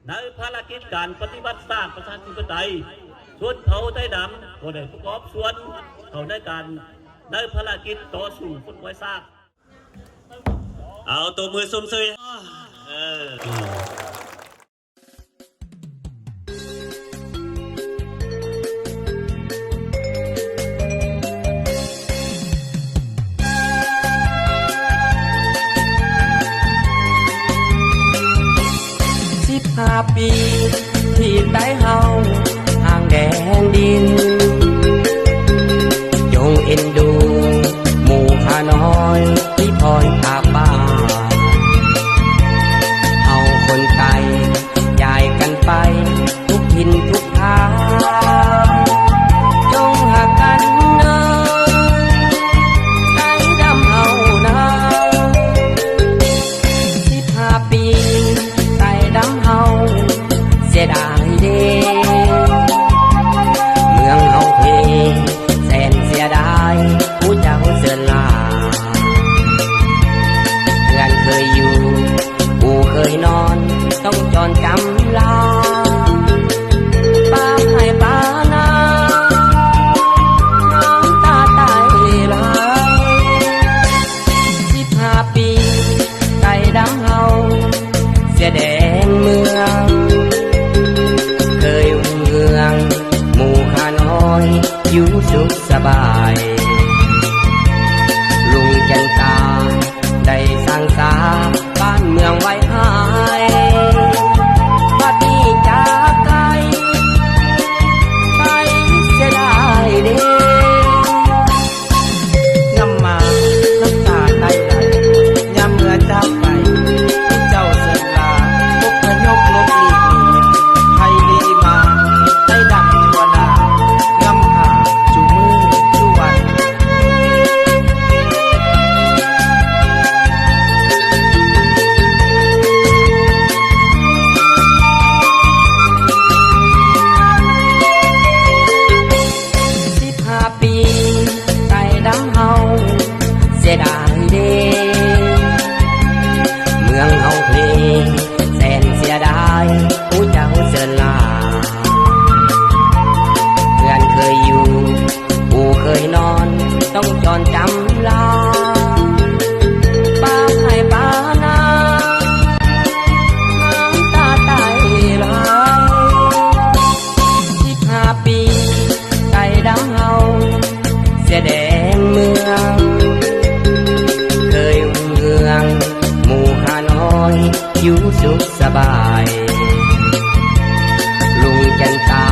ในภารกิจการปฏิบัติสร้างประชาธิปไตยส่วนเขาได้ดำก็ได้ประกอบส่วนเขาในการในภารกิจต่อสู้คนไว้สร้างเอาตัวมือซุ่มซุย5 ปีที่ได้เฮาห่างแดนดินจงเอ็นดูหมู่ข้าน้อยที่พลอยพาบ้านเฮาคนไทยย้ายกันไปทุกถิ่นทุกทางจงหากันเนินใจดำเฮานา15 ปีดำเฮาเสียดายเด้เมืองเฮาเพแสนเสียดายผู้เจ้าเสือลาเพื่อนเคยอยู่ผู้เคยนอนต้องจรจำลาป้าให้ป้านาน้ำตาตายไหล15 ปีไก่ดำเฮาเสียแดนเมืองเคยหุ่งเฮืองหมู่ข้าน้อยอยู่สุขสบายลุงจันตาได้สร้างสาบ้านเมืองไว้ให้บัดนี้จากไกลไปเสียดายเด้น้ำมาน้ำตาไหลยามเมื่อจากไปเจ้าเสือลายกลบหลีกหนีไทยลีมาได้ดังตัวนางำหาจูมือจูวัน15 ปีไก่ดำเฮาเสียดายเด้เมืองเฮาเพลงแสนเสียดายผู้เจ้าเสือลาเพื่อนเคยอยู่ผู้เคยนอนต้องจรจำลาป้าให้ป้านาน้ำตาตายไหล15 ปีไก่ดำเฮาเสียแดนเมืองเคยหุ่งเฮืองหมู่ข้าน้อยอยู่สุขสบายลุงจันตา